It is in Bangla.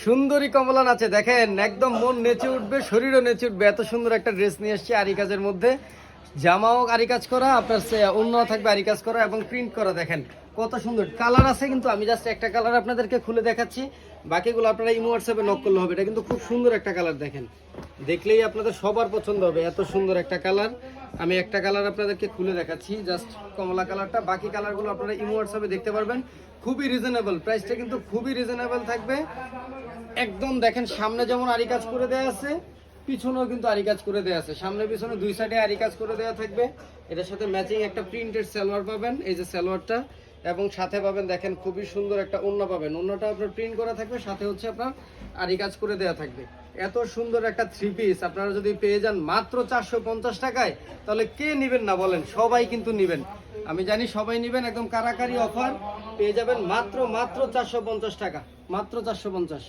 সুন্দরী কমলা নাচে দেখেন, একদম মন নেচে উঠবে, শরীরও নেচে উঠবে। এত সুন্দর একটা ড্রেস নিয়ে এসেছি আরি কাজের মধ্যে। জামাও আরি কাজ করা, আপনার ওড়নাও থাকবে আরি কাজ করা এবং প্রিন্ট করা। দেখেন কত সুন্দর কালার আছে, কিন্তু আমি জাস্ট একটা কালার আপনাদেরকে খুলে দেখাচ্ছি, বাকিগুলো আপনারা ইমো হোয়াটসঅ্যাপে নক করলে হবে। এটা কিন্তু খুব সুন্দর একটা কালার, দেখেন দেখলেই আপনাদের সবার পছন্দ হবে, এত সুন্দর একটা কালার। আমি একটা কালার আপনাদেরকে খুলে দেখাচ্ছি, জাস্ট কমলা কালারটা। বাকি কালারগুলো আপনারা ইমো হোয়াটসঅ্যাপে দেখতে পারবেন। খুবই রিজনেবল, প্রাইসটা কিন্তু খুবই রিজনেবল থাকবে একদম। দেখেন সামনে যেমন আরি কাজ করে দেওয়া আছে, পিছনেও কিন্তু আরি কাজ করে দেওয়া আছে। সামনে পিছনে দুই সাইডে আরি কাজ করে দেওয়া থাকবে। এটার সাথে ম্যাচিং একটা প্রিন্টেড সালোয়ার পাবেন, এই যে সালোয়ারটা, এবং সাথে পাবেন দেখেন খুবই সুন্দর একটা ওড়না পাবেন। ওড়নাটা আপনার প্রিন্ট করা থাকবে, সাথে হচ্ছে আপনার আরি কাজ করে দেওয়া থাকবে। এত সুন্দর একটা থ্রি পিস আপনারা যদি পেয়ে যান মাত্র 450 টাকায়, তাহলে কে নেবেন না বলেন? সবাই কিন্তু নেবেন, আমি জানি সবাই নেবেন। একদম কারাকারি অফার পেয়ে যাবেন মাত্র 450 টাকা, মাত্র 450।